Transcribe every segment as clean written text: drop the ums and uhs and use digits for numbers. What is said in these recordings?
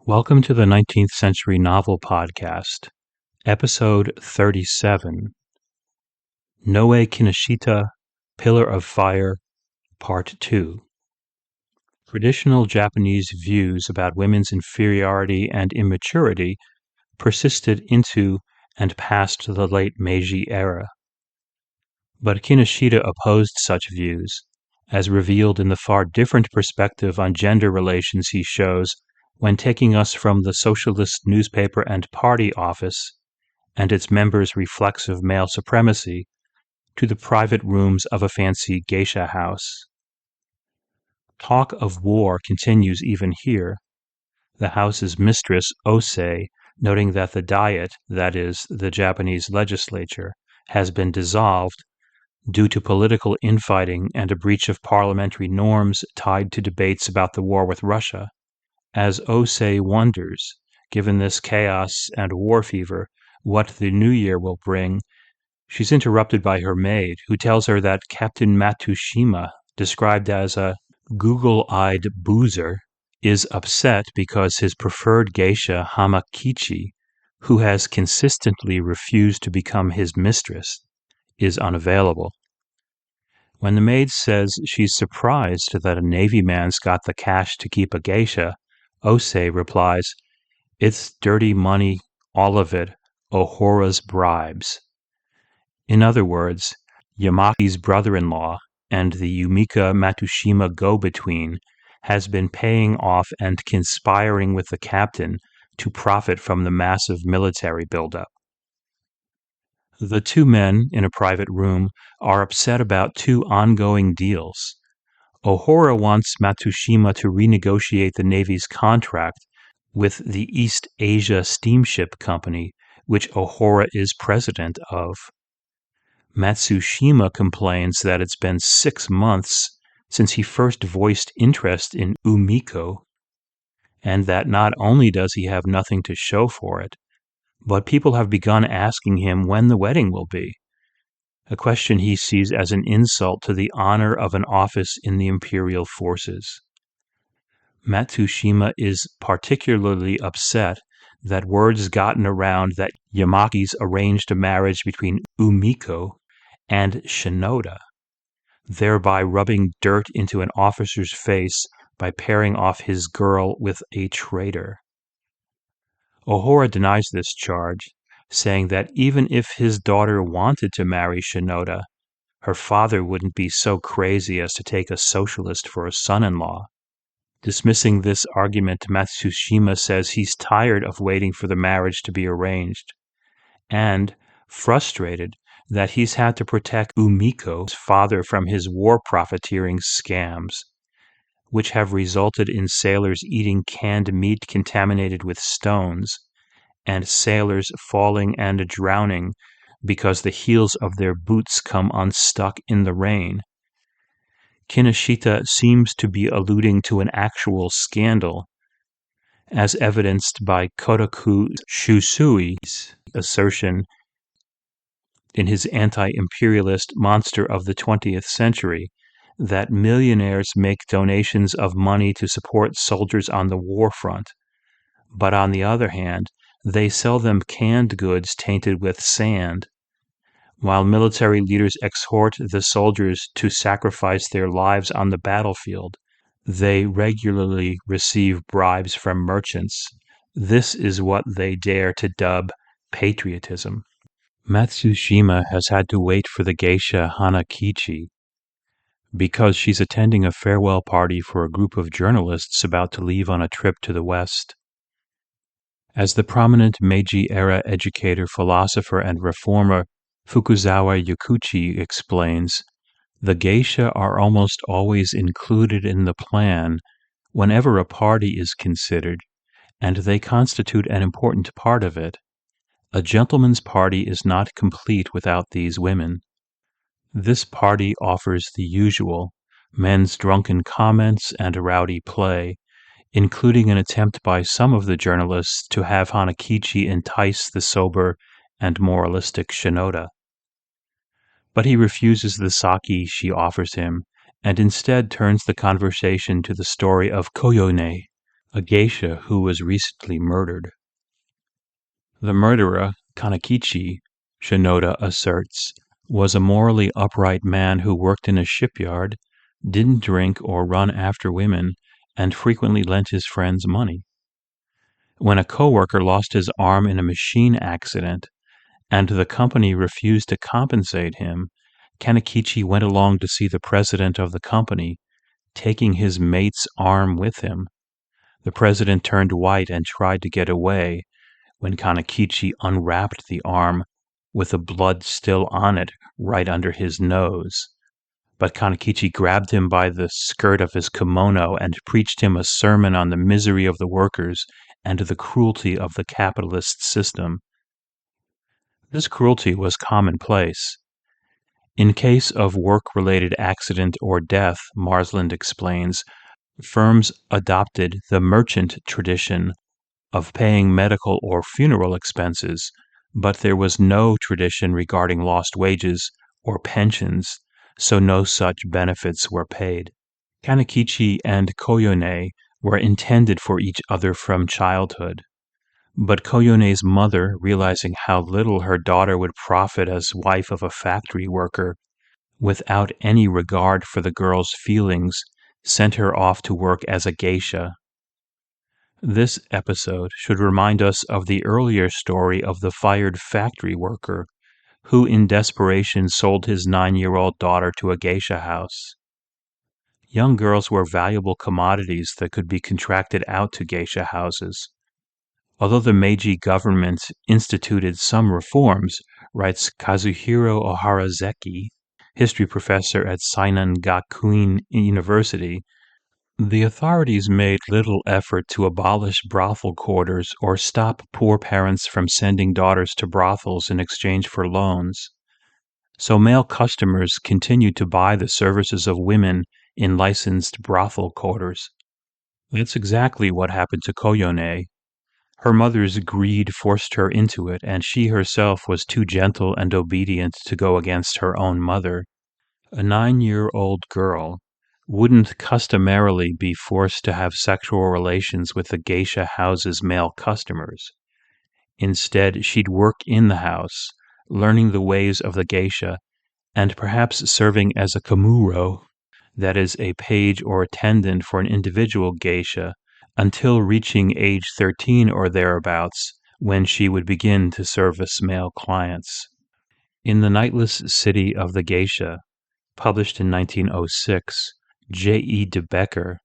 Welcome to the 19th Century Novel Podcast, Episode 37, Naoe Kinoshita, Pillar of Fire, Part 2. Traditional Japanese views about women's inferiority and immaturity persisted into and past the late Meiji era. But Kinoshita opposed such views, as revealed in the far different perspective on gender relations he shows when taking us from the socialist newspaper and party office and its members' reflexive male supremacy to the private rooms of a fancy geisha house. Talk of war continues even here, the house's mistress, Ose, noting that the Diet, that is, the Japanese legislature, has been dissolved due to political infighting and a breach of parliamentary norms tied to debates about the war with Russia. As Ose wonders, given this chaos and war fever, what the new year will bring, she's interrupted by her maid, who tells her that Captain Matsushima, described as a google-eyed boozer, is upset because his preferred geisha, Hanakichi, who has consistently refused to become his mistress, is unavailable. When the maid says she's surprised that a Navy man's got the cash to keep a geisha, Ose replies, "It's dirty money, all of it, Ohora's bribes." In other words, Yamaki's brother-in-law and the Yumika Matsushima go-between has been paying off and conspiring with the captain to profit from the massive military buildup. The two men in a private room are upset about two ongoing deals. Ohora wants Matsushima to renegotiate the Navy's contract with the East Asia Steamship Company, which Ohora is president of. Matsushima complains that it's been 6 months since he first voiced interest in Umiko, and that not only does he have nothing to show for it, but people have begun asking him when the wedding will be, a question he sees as an insult to the honor of an office in the imperial forces. Matsushima is particularly upset that word's gotten around that Yamaki's arranged a marriage between Umiko and Shinoda, thereby rubbing dirt into an officer's face by pairing off his girl with a traitor. Ohora denies this charge, saying that even if his daughter wanted to marry Shinoda, her father wouldn't be so crazy as to take a socialist for a son-in-law. Dismissing this argument, Matsushima says he's tired of waiting for the marriage to be arranged, and frustrated that he's had to protect Umiko's father from his war profiteering scams, which have resulted in sailors eating canned meat contaminated with stones, and sailors falling and drowning because the heels of their boots come unstuck in the rain. Kinoshita seems to be alluding to an actual scandal, as evidenced by Kotoku Shusui's assertion in his anti-imperialist Monster of the 20th Century that millionaires make donations of money to support soldiers on the war front, but on the other hand, they sell them canned goods tainted with sand. While military leaders exhort the soldiers to sacrifice their lives on the battlefield, they regularly receive bribes from merchants. This is what they dare to dub patriotism. Matsushima has had to wait for the geisha Hanakichi because she's attending a farewell party for a group of journalists about to leave on a trip to the West. As the prominent Meiji-era educator, philosopher, and reformer Fukuzawa Yakuchi explains, the geisha are almost always included in the plan whenever a party is considered, and they constitute an important part of it. A gentleman's party is not complete without these women. This party offers the usual, men's drunken comments and rowdy play, including an attempt by some of the journalists to have Hanakichi entice the sober and moralistic Shinoda. But he refuses the sake she offers him, and instead turns the conversation to the story of Koyone, a geisha who was recently murdered. The murderer, Kanekichi, Shinoda asserts, was a morally upright man who worked in a shipyard, didn't drink or run after women, and frequently lent his friends money. When a coworker lost his arm in a machine accident and the company refused to compensate him, Kanekichi went along to see the president of the company, taking his mate's arm with him. The president turned white and tried to get away when Kanekichi unwrapped the arm with the blood still on it right under his nose. But Kanekichi grabbed him by the skirt of his kimono and preached him a sermon on the misery of the workers and the cruelty of the capitalist system. This cruelty was commonplace. In case of work-related accident or death, Marsland explains, firms adopted the merchant tradition of paying medical or funeral expenses, but there was no tradition regarding lost wages or pensions, so no such benefits were paid. Kanekichi and Koyone were intended for each other from childhood. But Koyone's mother, realizing how little her daughter would profit as wife of a factory worker, without any regard for the girl's feelings, sent her off to work as a geisha. This episode should remind us of the earlier story of the fired factory worker who in desperation sold his 9-year-old daughter to a geisha house. Young girls were valuable commodities that could be contracted out to geisha houses. Although the Meiji government instituted some reforms, writes Kazuhiro Ohara, history professor at Seinan Gakuin University, the authorities made little effort to abolish brothel quarters or stop poor parents from sending daughters to brothels in exchange for loans. So male customers continued to buy the services of women in licensed brothel quarters. That's exactly what happened to Koyone. Her mother's greed forced her into it, and she herself was too gentle and obedient to go against her own mother. A 9-year-old girl wouldn't customarily be forced to have sexual relations with the geisha house's male customers. Instead, she'd work in the house, learning the ways of the geisha, and perhaps serving as a kamuro, that is, a page or attendant for an individual geisha, until reaching age 13 or thereabouts, when she would begin to service male clients. In The Nightless City of the Geisha, published in 1906, J.E. de Becker,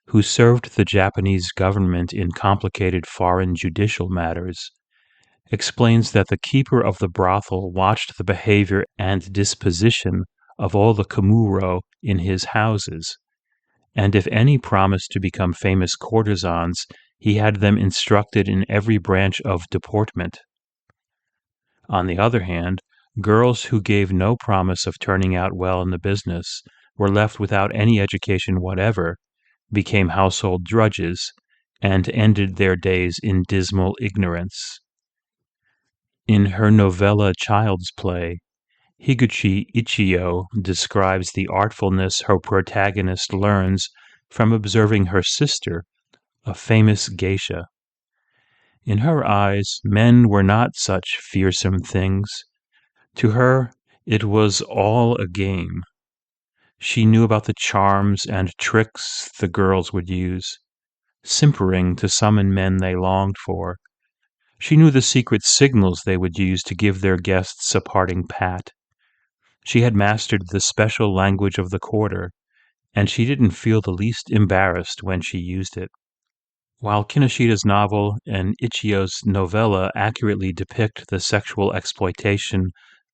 who served the Japanese government in complicated foreign judicial matters, explains that the keeper of the brothel watched the behavior and disposition of all the kamuro in his houses, and if any promised to become famous courtesans, he had them instructed in every branch of deportment. On the other hand, girls who gave no promise of turning out well in the business were left without any education whatever, became household drudges, and ended their days in dismal ignorance. In her novella Child's Play, Higuchi Ichiyo describes the artfulness her protagonist learns from observing her sister, a famous geisha. In her eyes, men were not such fearsome things. To her, it was all a game. She knew about the charms and tricks the girls would use, simpering to summon men they longed for. She knew the secret signals they would use to give their guests a parting pat. She had mastered the special language of the quarter, and she didn't feel the least embarrassed when she used it. While Kinoshita's novel and Ichiyo's novella accurately depict the sexual exploitation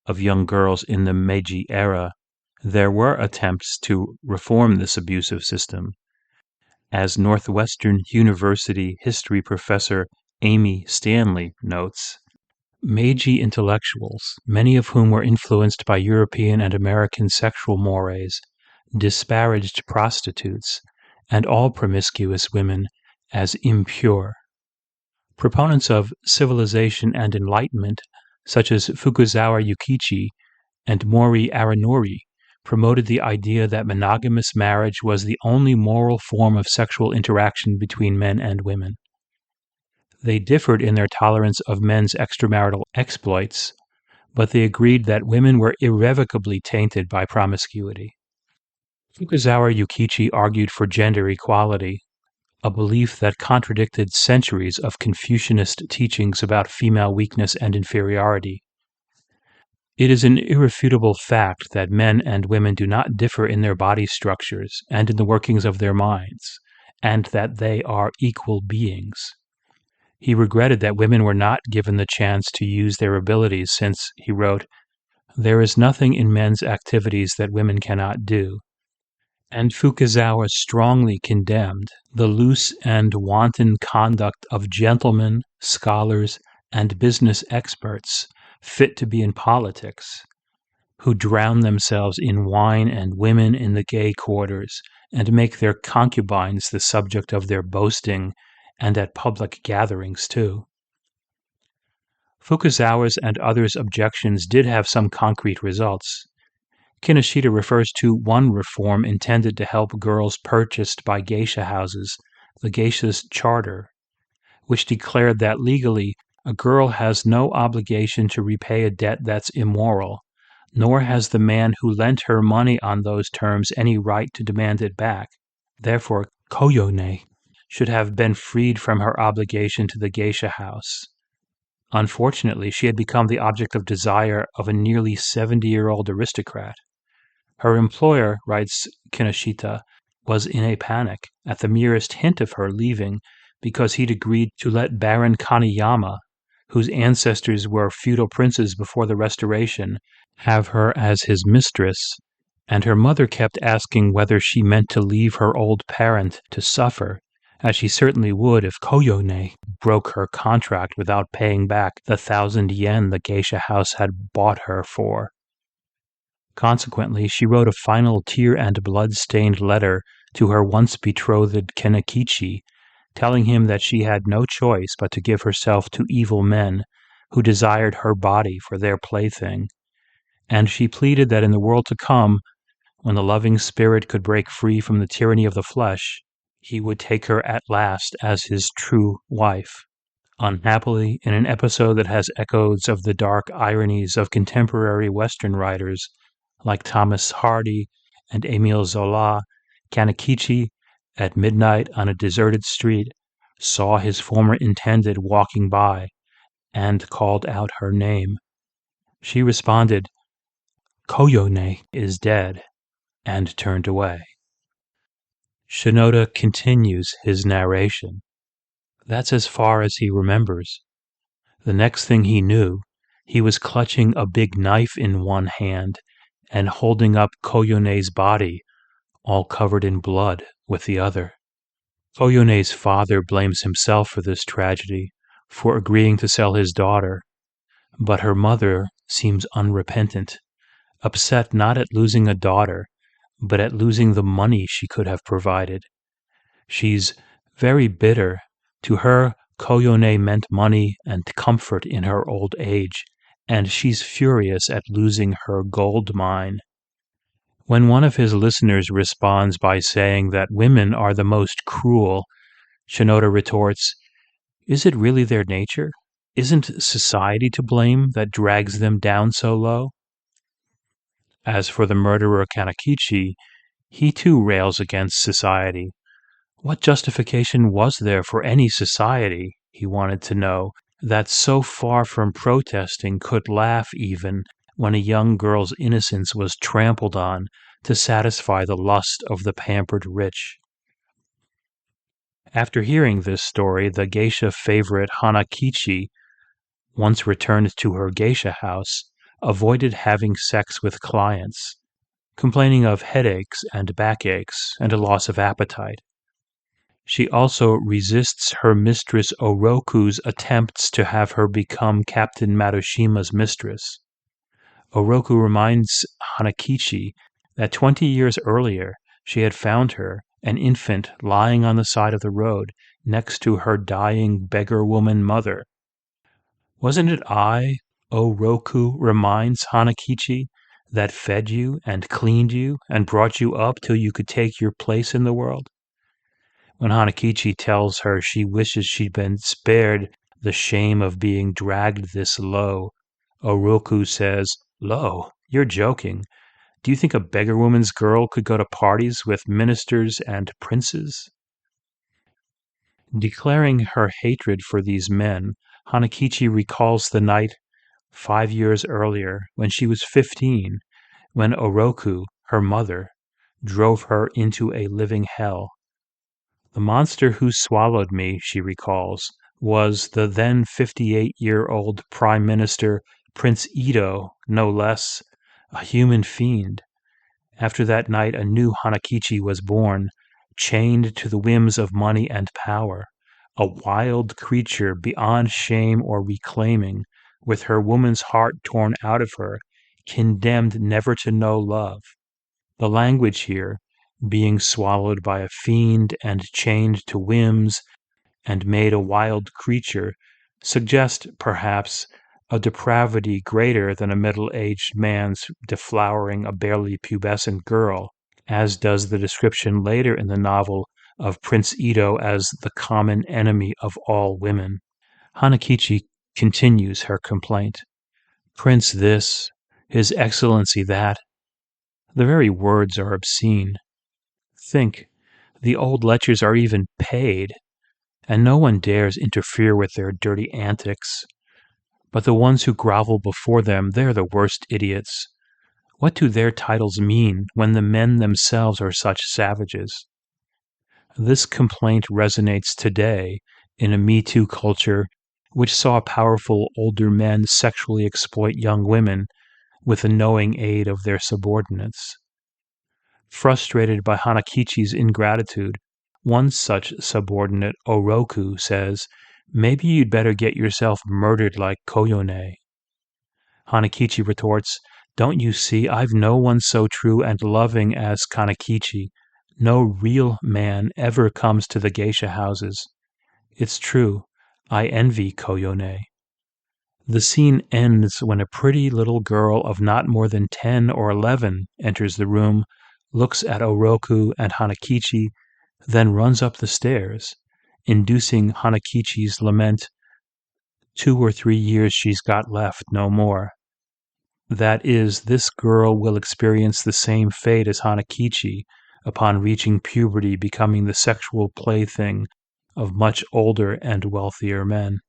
of young girls in the Meiji era, there were attempts to reform this abusive system. As Northwestern University history professor Amy Stanley notes, Meiji intellectuals, many of whom were influenced by European and American sexual mores, disparaged prostitutes and all promiscuous women as impure. Proponents of civilization and enlightenment, such as Fukuzawa Yukichi and Mori Aranori, promoted the idea that monogamous marriage was the only moral form of sexual interaction between men and women. They differed in their tolerance of men's extramarital exploits, but they agreed that women were irrevocably tainted by promiscuity. Fukazawa Yukichi argued for gender equality, a belief that contradicted centuries of Confucianist teachings about female weakness and inferiority. It is an irrefutable fact that men and women do not differ in their body structures and in the workings of their minds, and that they are equal beings. He regretted that women were not given the chance to use their abilities since, he wrote, "There is nothing in men's activities that women cannot do." And Fukazawa strongly condemned the loose and wanton conduct of gentlemen, scholars, and business experts fit to be in politics, who drown themselves in wine and women in the gay quarters, and make their concubines the subject of their boasting, and at public gatherings too. Fukazawa's and others' objections did have some concrete results. Kinoshita refers to one reform intended to help girls purchased by geisha houses, the geisha's charter, which declared that legally a girl has no obligation to repay a debt that's immoral, nor has the man who lent her money on those terms any right to demand it back. Therefore, Koyone should have been freed from her obligation to the geisha house. Unfortunately, she had become the object of desire of a nearly 70-year-old aristocrat. Her employer, writes Kinoshita, was in a panic at the merest hint of her leaving because he'd agreed to let Baron Kaneyama, whose ancestors were feudal princes before the Restoration, have her as his mistress, and her mother kept asking whether she meant to leave her old parent to suffer, as she certainly would if Koyone broke her contract without paying back the 1,000 yen the geisha house had bought her for. Consequently, she wrote a final tear and blood-stained letter to her once-betrothed Kanekichi, telling him that she had no choice but to give herself to evil men who desired her body for their plaything, and she pleaded that in the world to come, when the loving spirit could break free from the tyranny of the flesh, he would take her at last as his true wife. Unhappily, in an episode that has echoes of the dark ironies of contemporary Western writers like Thomas Hardy and Émile Zola, Kanekichi, at midnight on a deserted street, saw his former intended walking by and called out her name. She responded, "Koyone is dead," and turned away. Shinoda continues his narration. That's as far as he remembers. The next thing he knew, he was clutching a big knife in one hand and holding up Koyone's body, all covered in blood, with the other. Koyone's father blames himself for this tragedy, for agreeing to sell his daughter, but her mother seems unrepentant, upset not at losing a daughter, but at losing the money she could have provided. She's very bitter. To her, Koyone meant money and comfort in her old age, and she's furious at losing her gold mine. When one of his listeners responds by saying that women are the most cruel, Shinoda retorts, "Is it really their nature? Isn't society to blame that drags them down so low?" As for the murderer Kanekichi, he too rails against society. What justification was there for any society, he wanted to know, that so far from protesting could laugh even when a young girl's innocence was trampled on to satisfy the lust of the pampered rich? After hearing this story, the geisha favorite Hanakichi, once returned to her geisha house, avoided having sex with clients, complaining of headaches and backaches and a loss of appetite. She also resists her mistress O-Roku's attempts to have her become Captain Matsushima's mistress. O-Roku reminds Hanakichi that 20 years earlier she had found her, an infant, lying on the side of the road next to her dying beggar-woman mother. "Wasn't it I," O-Roku reminds Hanakichi, that fed you and cleaned you and brought you up till you could take your place in the world? When Hanakichi tells her she wishes she'd been spared the shame of being dragged this low, O-Roku says, "Low? You're joking. Do you think a beggar woman's girl could go to parties with ministers and princes?" Declaring her hatred for these men, Hanakichi recalls the night 5 years earlier when she was 15, when O-Roku, her mother, drove her into a living hell. The monster who swallowed me, she recalls, was the then 58-year-old Prime Minister Prince Itō, no less, a human fiend. After that night, a new Hanakichi was born, chained to the whims of money and power, a wild creature beyond shame or reclaiming, with her woman's heart torn out of her, condemned never to know love. The language here, being swallowed by a fiend and chained to whims and made a wild creature, suggest, perhaps, a depravity greater than a middle-aged man's deflowering a barely pubescent girl, as does the description later in the novel of Prince Itō as the common enemy of all women. Hanakichi continues her complaint. Prince this, His Excellency that. The very words are obscene. Think, the old lechers are even paid, and no one dares interfere with their dirty antics. But the ones who grovel before them, they're the worst idiots. What do their titles mean when the men themselves are such savages? This complaint resonates today in a Me Too culture which saw powerful older men sexually exploit young women with the knowing aid of their subordinates. Frustrated by Hanakichi's ingratitude, one such subordinate, O-Roku, says, "Maybe you'd better get yourself murdered like Koyone." Hanakichi retorts, "Don't you see, I've no one so true and loving as Kanekichi. No real man ever comes to the geisha houses. It's true, I envy Koyone." The scene ends when a pretty little girl of not more than 10 or 11 enters the room, looks at O-Roku and Hanakichi, then runs up the stairs, inducing Hanakichi's lament, 2 or 3 years she's got left, no more. That is, this girl will experience the same fate as Hanakichi upon reaching puberty, becoming the sexual plaything of much older and wealthier men.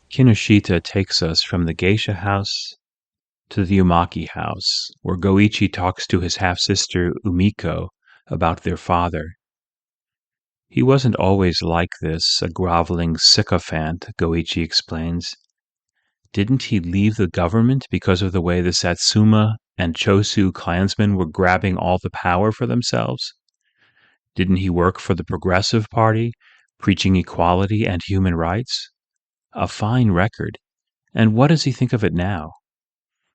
Kinoshita takes us from the geisha house to the Yamaki house, where Goichi talks to his half-sister Umiko about their father. He wasn't always like this, a groveling sycophant, Goichi explains. Didn't he leave the government because of the way the Satsuma and Chosu clansmen were grabbing all the power for themselves? Didn't he work for the Progressive Party, preaching equality and human rights? A fine record. And what does he think of it now?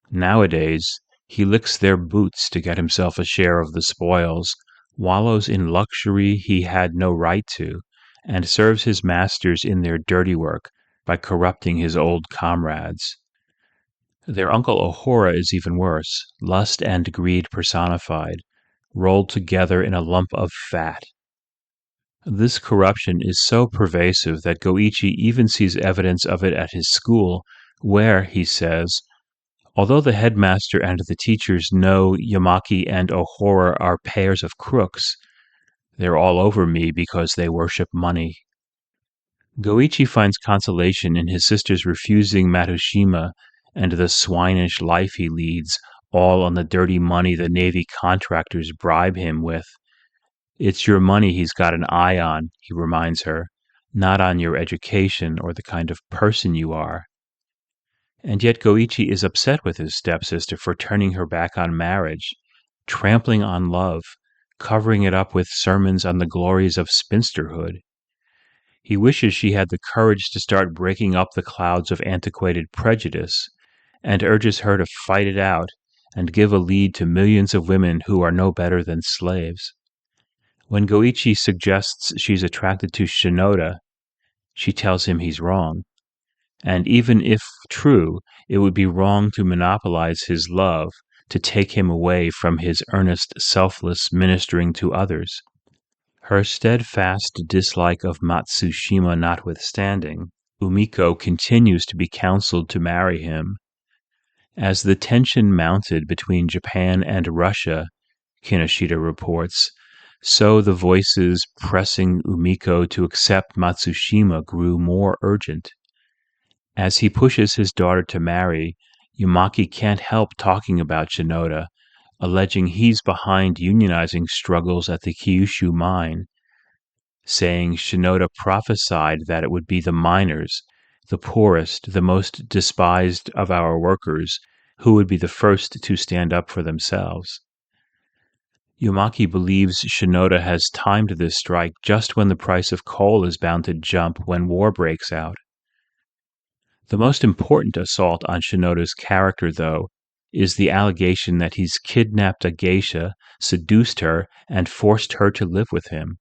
Nowadays, he licks their boots to get himself a share of the spoils, wallows in luxury he had no right to, and serves his masters in their dirty work by corrupting his old comrades. Their uncle Ohora is even worse, lust and greed personified, rolled together in a lump of fat. This corruption is so pervasive that Goichi even sees evidence of it at his school, where, he says, although the headmaster and the teachers know Yamaki and Ohora are pairs of crooks, they're all over me because they worship money. Goichi finds consolation in his sister's refusing Matsushima and the swinish life he leads, all on the dirty money the Navy contractors bribe him with. It's your money he's got an eye on, he reminds her, not on your education or the kind of person you are. And yet Goichi is upset with his stepsister for turning her back on marriage, trampling on love, covering it up with sermons on the glories of spinsterhood. He wishes she had the courage to start breaking up the clouds of antiquated prejudice, and urges her to fight it out and give a lead to millions of women who are no better than slaves. When Goichi suggests she's attracted to Shinoda, she tells him he's wrong. And even if true, it would be wrong to monopolize his love, to take him away from his earnest, selfless ministering to others. Her steadfast dislike of Matsushima notwithstanding, Umiko continues to be counseled to marry him. As the tension mounted between Japan and Russia, Kinoshita reports, so the voices pressing Umiko to accept Matsushima grew more urgent. As he pushes his daughter to marry, Yamaki can't help talking about Shinoda, alleging he's behind unionizing struggles at the Kyushu mine, saying Shinoda prophesied that it would be the miners, the poorest, the most despised of our workers, who would be the first to stand up for themselves. Yamaki believes Shinoda has timed this strike just when the price of coal is bound to jump when war breaks out. The most important assault on Shinoda's character, though, is the allegation that he's kidnapped a geisha, seduced her, and forced her to live with him.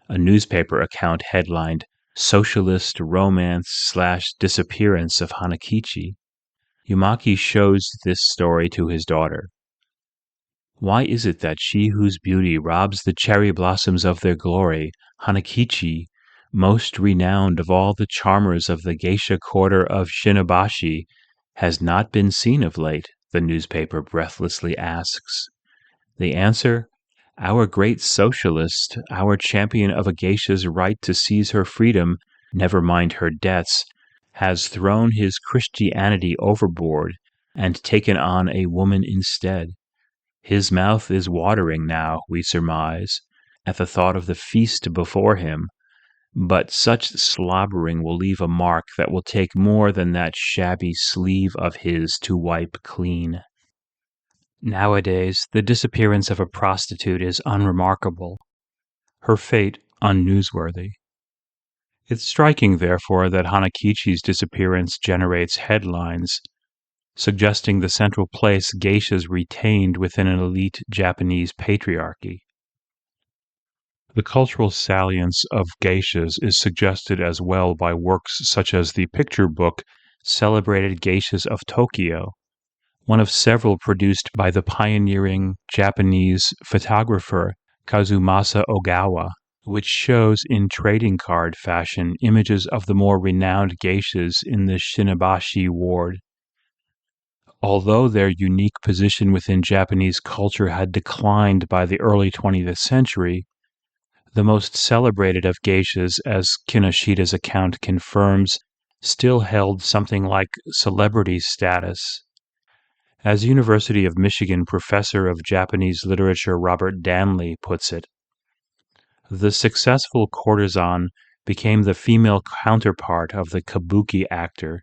A newspaper account headlined, Socialist Romance/Disappearance of Hanakichi. Yamaki shows this story to his daughter. Why is it that she whose beauty robs the cherry blossoms of their glory, Hanakichi, most renowned of all the charmers of the geisha quarter of Shinobashi, has not been seen of late? The newspaper breathlessly asks. The answer? Our great socialist, our champion of a geisha's right to seize her freedom, never mind her debts, has thrown his Christianity overboard and taken on a woman instead. His mouth is watering now, we surmise, at the thought of the feast before him, but such slobbering will leave a mark that will take more than that shabby sleeve of his to wipe clean. Nowadays, the disappearance of a prostitute is unremarkable, her fate unnewsworthy. It's striking, therefore, that Hanakichi's disappearance generates headlines, suggesting the central place geishas retained within an elite Japanese patriarchy. The cultural salience of geishas is suggested as well by works such as the picture book Celebrated Geishas of Tokyo, one of several produced by the pioneering Japanese photographer Kazumasa Ogawa, which shows in trading card fashion images of the more renowned geishas in the Shinobashi ward. Although their unique position within Japanese culture had declined by the early 20th century, the most celebrated of geishas, as Kinoshita's account confirms, still held something like celebrity status. As University of Michigan professor of Japanese literature Robert Danley puts it, the successful courtesan became the female counterpart of the kabuki actor.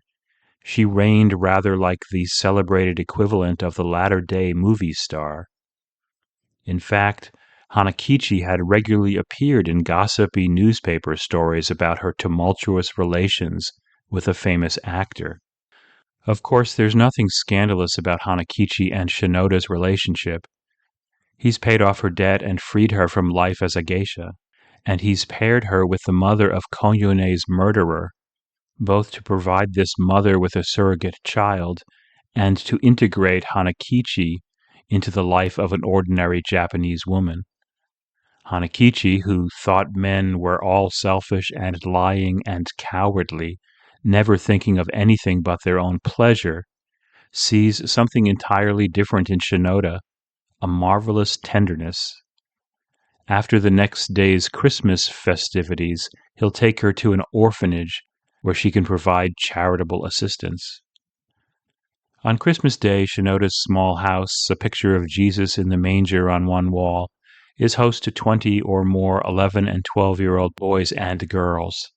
She reigned rather like the celebrated equivalent of the latter-day movie star. In fact, Hanakichi had regularly appeared in gossipy newspaper stories about her tumultuous relations with a famous actor. Of course, there's nothing scandalous about Hanakichi and Shinoda's relationship. He's paid off her debt and freed her from life as a geisha, and he's paired her with the mother of Koyone's murderer, both to provide this mother with a surrogate child and to integrate Hanakichi into the life of an ordinary Japanese woman. Hanakichi, who thought men were all selfish and lying and cowardly, never thinking of anything but their own pleasure, sees something entirely different in Shinoda, a marvelous tenderness. After the next day's Christmas festivities, he'll take her to an orphanage where she can provide charitable assistance. On Christmas Day, Shinoda's small house, a picture of Jesus in the manger on one wall, is host to 20 or more 11 and 12-year-old boys and girls.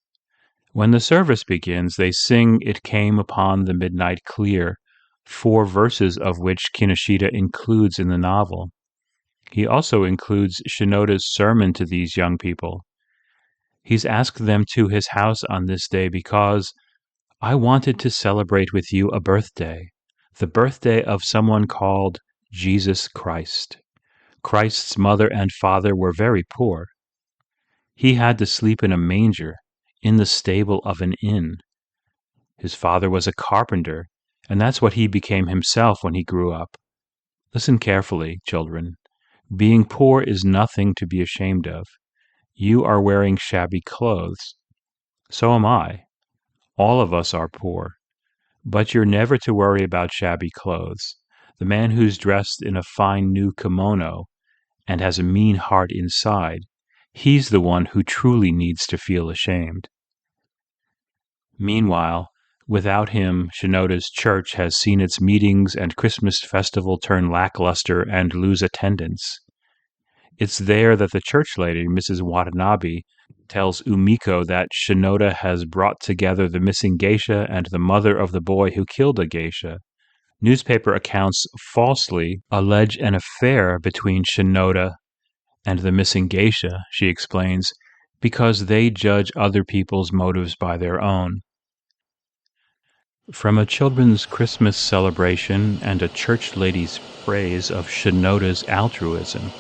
When the service begins, they sing It Came Upon the Midnight Clear, 4 verses of which Kinoshita includes in the novel. He also includes Shinoda's sermon to these young people. He's asked them to his house on this day because I wanted to celebrate with you a birthday, the birthday of someone called Jesus Christ. Christ's mother and father were very poor. He had to sleep in a manger, in the stable of an inn. His father was a carpenter, and that's what he became himself when he grew up. Listen carefully, children. Being poor is nothing to be ashamed of. You are wearing shabby clothes. So am I. All of us are poor. But you're never to worry about shabby clothes. The man who's dressed in a fine new kimono and has a mean heart inside, he's the one who truly needs to feel ashamed. Meanwhile, without him, Shinoda's church has seen its meetings and Christmas festival turn lackluster and lose attendance. It's there that the church lady, Mrs. Watanabe, tells Umiko that Shinoda has brought together the missing geisha and the mother of the boy who killed a geisha. Newspaper accounts falsely allege an affair between Shinoda and the missing geisha, she explains, because they judge other people's motives by their own. From a children's Christmas celebration and a church lady's praise of Shinoda's altruism,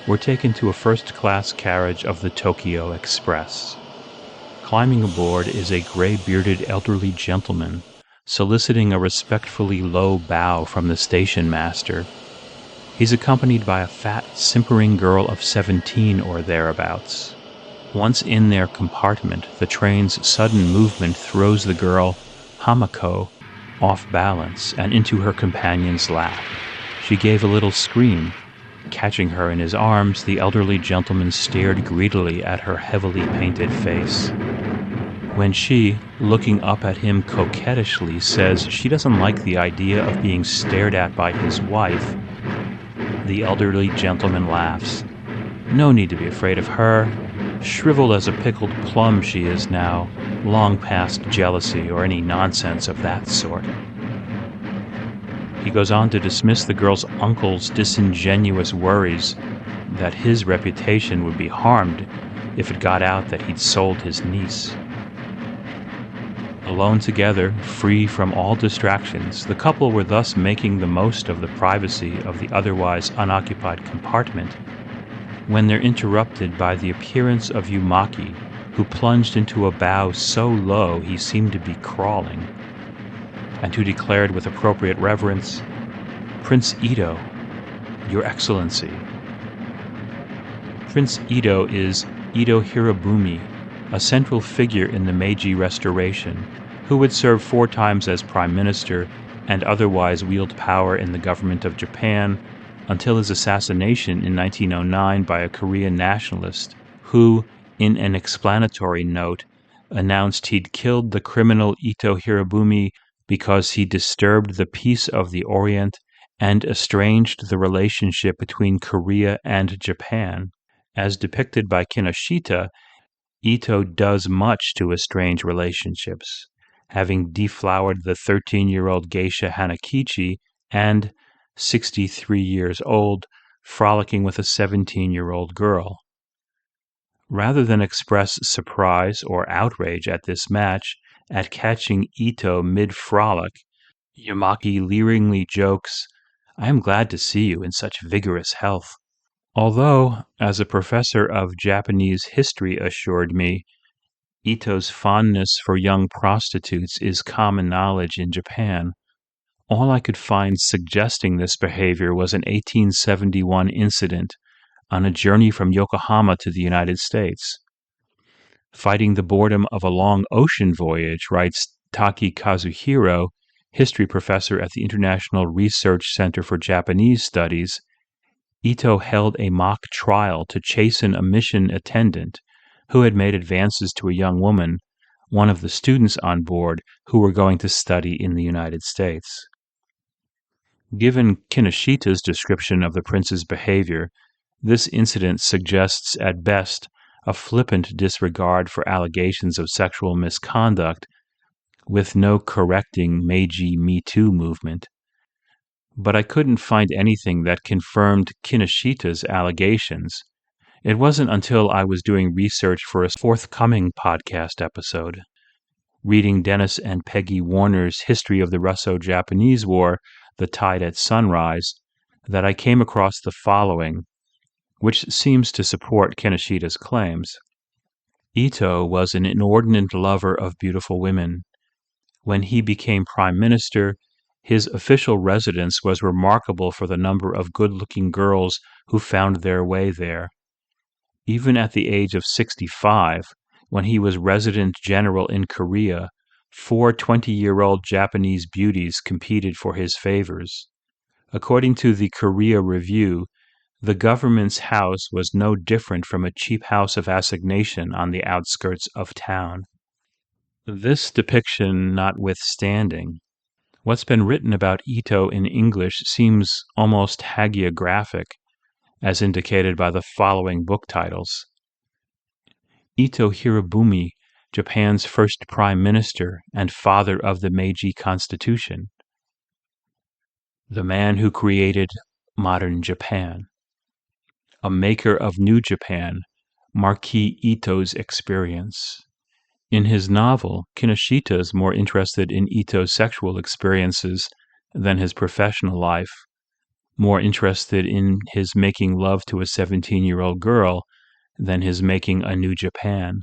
we're taken to a first-class carriage of the Tokyo Express. Climbing aboard is a gray-bearded elderly gentleman, soliciting a respectfully low bow from the station master. He's accompanied by a fat, simpering girl of 17 or thereabouts. Once in their compartment, the train's sudden movement throws the girl, Hamako, off balance and into her companion's lap. She gave a little scream. Catching her in his arms, the elderly gentleman stared greedily at her heavily painted face. When she, looking up at him coquettishly, says she doesn't like the idea of being stared at by his wife, the elderly gentleman laughs. No need to be afraid of her. Shriveled as a pickled plum she is now, long past jealousy or any nonsense of that sort. He goes on to dismiss the girl's uncle's disingenuous worries that his reputation would be harmed if it got out that he'd sold his niece. Alone together, free from all distractions, the couple were thus making the most of the privacy of the otherwise unoccupied compartment when they're interrupted by the appearance of Yumaki, who plunged into a bow so low he seemed to be crawling, and who declared with appropriate reverence, "Prince Itō, Your Excellency." Prince Itō is Itō Hirobumi, a central figure in the Meiji Restoration, who would serve 4 times as prime minister and otherwise wield power in the government of Japan until his assassination in 1909 by a Korean nationalist who, in an explanatory note, announced he'd killed the criminal Itō Hirobumi because he disturbed the peace of the Orient and estranged the relationship between Korea and Japan. As depicted by Kinoshita, Itō does much to estrange relationships, having deflowered the 13-year-old geisha Hanakichi and, 63 years old, frolicking with a 17-year-old girl. Rather than express surprise or outrage at this match, at catching Itō mid-frolic, Yamaki leeringly jokes, "I am glad to see you in such vigorous health." Although, as a professor of Japanese history assured me, Ito's fondness for young prostitutes is common knowledge in Japan, all I could find suggesting this behavior was an 1871 incident on a journey from Yokohama to the United States. Fighting the boredom of a long ocean voyage, writes Taki Kazuhiro, history professor at the International Research Center for Japanese Studies, Itō held a mock trial to chasten a mission attendant who had made advances to a young woman, one of the students on board who were going to study in the United States. Given Kinoshita's description of the prince's behavior, this incident suggests at best a flippant disregard for allegations of sexual misconduct with no correcting Meiji Me Too movement. But I couldn't find anything that confirmed Kinoshita's allegations. It wasn't until I was doing research for a forthcoming podcast episode, reading Dennis and Peggy Warner's History of the Russo-Japanese War, The Tide at Sunrise, that I came across the following, which seems to support Kinoshita's claims. Itō was an inordinate lover of beautiful women. When he became prime minister, his official residence was remarkable for the number of good-looking girls who found their way there. Even at the age of 65, when he was resident general in Korea, 4 20-year-old Japanese beauties competed for his favors. According to the Korea Review, the government's house was no different from a cheap house of assignation on the outskirts of town. This depiction notwithstanding, what's been written about Itō in English seems almost hagiographic, as indicated by the following book titles. Itō Hirobumi, Japan's first prime minister and father of the Meiji Constitution. The man who created modern Japan. A maker of New Japan, Marquis Itō's experience. In his novel, Kinoshita is more interested in Itō's sexual experiences than his professional life, more interested in his making love to a 17-year-old girl than his making a new Japan.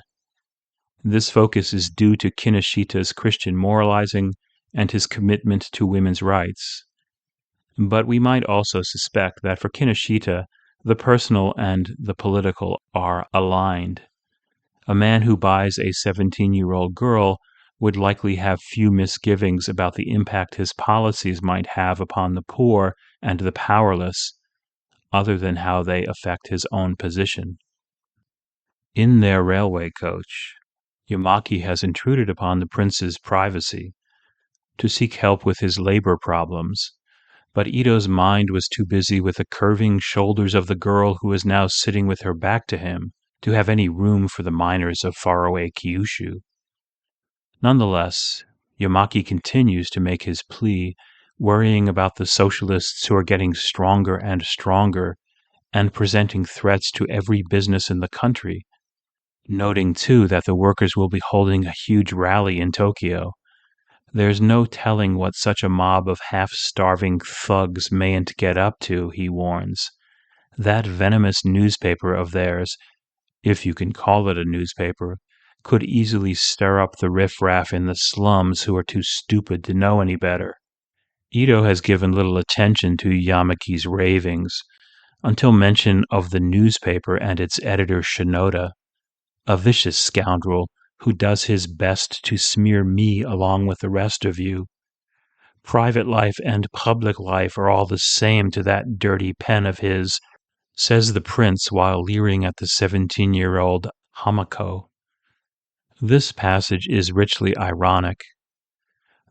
This focus is due to Kinoshita's Christian moralizing and his commitment to women's rights. But we might also suspect that for Kinoshita, the personal and the political are aligned. A man who buys a 17-year-old girl would likely have few misgivings about the impact his policies might have upon the poor and the powerless, other than how they affect his own position. In their railway coach, Yamaki has intruded upon the prince's privacy to seek help with his labor problems, but Ito's mind was too busy with the curving shoulders of the girl who is now sitting with her back to him to have any room for the miners of faraway Kyushu. Nonetheless, Yamaki continues to make his plea, worrying about the socialists who are getting stronger and stronger and presenting threats to every business in the country, noting too that the workers will be holding a huge rally in Tokyo. There's no telling what such a mob of half-starving thugs mayn't get up to, he warns. That venomous newspaper of theirs, if you can call it a newspaper, could easily stir up the riffraff in the slums who are too stupid to know any better. Itō has given little attention to Yamaki's ravings, until mention of the newspaper and its editor Shinoda, a vicious scoundrel who does his best to smear me along with the rest of you. Private life and public life are all the same to that dirty pen of his, says the prince while leering at the 17-year-old Hamako. This passage is richly ironic.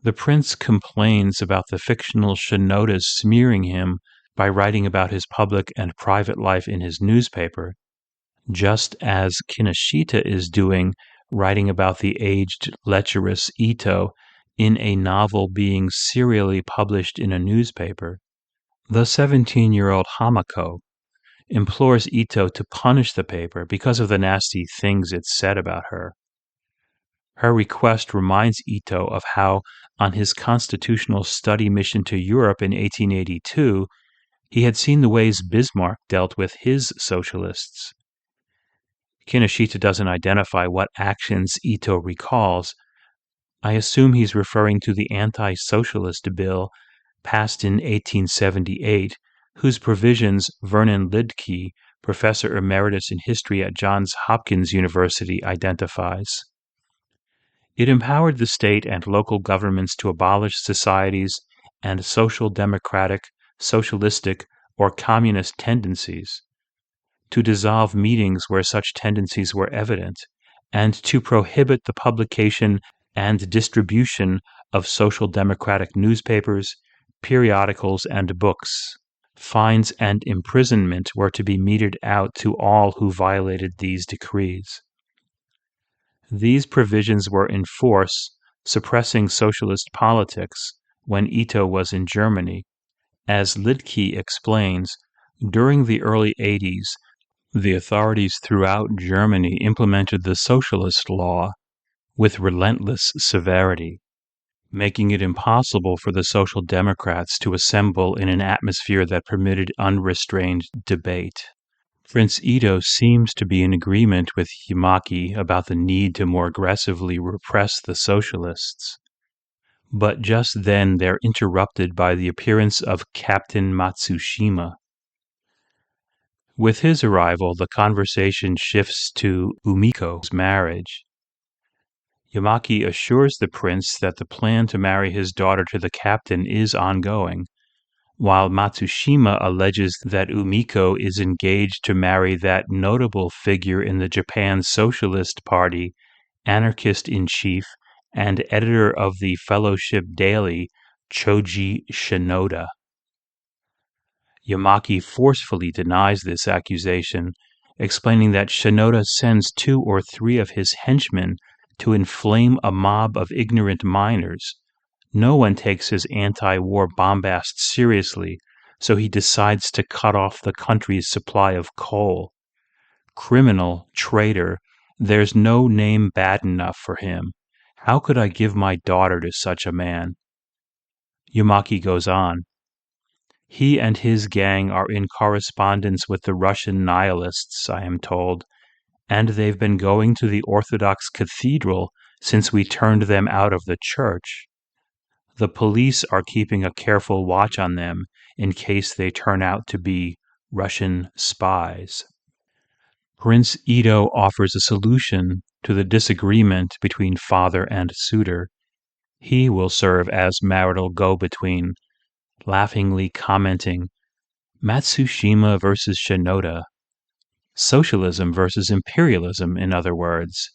The prince complains about the fictional Shinoda smearing him by writing about his public and private life in his newspaper, just as Kinoshita is doing, writing about the aged, lecherous Itō in a novel being serially published in a newspaper. The 17-year-old Hamako implores Itō to punish the paper because of the nasty things it said about her. Her request reminds Itō of how, on his constitutional study mission to Europe in 1882, he had seen the ways Bismarck dealt with his socialists. Kinoshita doesn't identify what actions Itō recalls. I assume he's referring to the anti-socialist bill passed in 1878, whose provisions Vernon Lidke, professor emeritus in history at Johns Hopkins University, identifies. It empowered the state and local governments to abolish societies and social democratic, socialistic, or communist tendencies, to dissolve meetings where such tendencies were evident, and to prohibit the publication and distribution of social democratic newspapers, periodicals and books. Fines and imprisonment were to be meted out to all who violated these decrees. These provisions were in force, suppressing socialist politics when Itō was in Germany. As Lidke explains, during the early 80s, the authorities throughout Germany implemented the socialist law with relentless severity, making it impossible for the Social Democrats to assemble in an atmosphere that permitted unrestrained debate. Prince Itō seems to be in agreement with Yamaki about the need to more aggressively repress the socialists. But just then they're interrupted by the appearance of Captain Matsushima. With his arrival, the conversation shifts to Umiko's marriage. Yamaki assures the prince that the plan to marry his daughter to the captain is ongoing, while Matsushima alleges that Umiko is engaged to marry that notable figure in the Japan Socialist Party, anarchist-in-chief, and editor of the Fellowship Daily, Choji Shinoda. Yamaki forcefully denies this accusation, explaining that Shinoda sends 2 or 3 of his henchmen to inflame a mob of ignorant miners. No one takes his anti-war bombast seriously, so he decides to cut off the country's supply of coal. Criminal, traitor, there's no name bad enough for him. How could I give my daughter to such a man? Yamaki goes on. He and his gang are in correspondence with the Russian nihilists, I am told, and they've been going to the Orthodox cathedral since we turned them out of the church. The police are keeping a careful watch on them in case they turn out to be Russian spies. Prince Itō offers a solution to the disagreement between father and suitor. He will serve as marital go-between, laughingly commenting, Matsushima versus Shinoda. Socialism versus imperialism, in other words.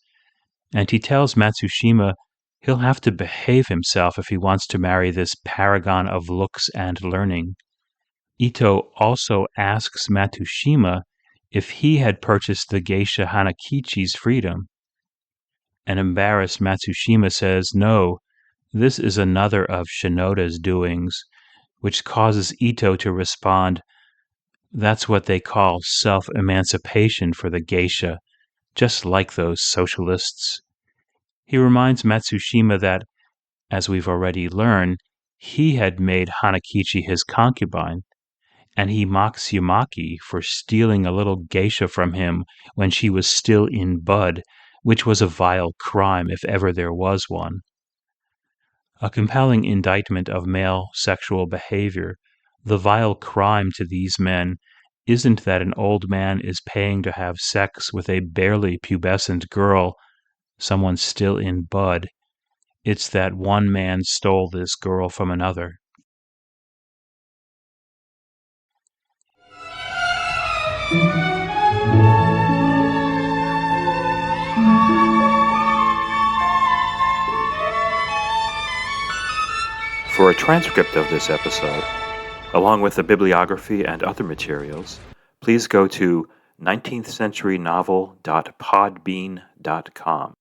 And he tells Matsushima he'll have to behave himself if he wants to marry this paragon of looks and learning. Itō also asks Matsushima if he had purchased the geisha Hanakichi's freedom. An embarrassed Matsushima says, no, this is another of Shinoda's doings, which causes Itō to respond, that's what they call self-emancipation for the geisha, just like those socialists. He reminds Matsushima that, as we've already learned, he had made Hanakichi his concubine, and he mocks Yamaki for stealing a little geisha from him when she was still in bud, which was a vile crime if ever there was one. A compelling indictment of male sexual behavior, the vile crime to these men isn't that an old man is paying to have sex with a barely pubescent girl, someone still in bud. It's that one man stole this girl from another. For a transcript of this episode, along with the bibliography and other materials, please go to 19thcenturynovel.podbean.com.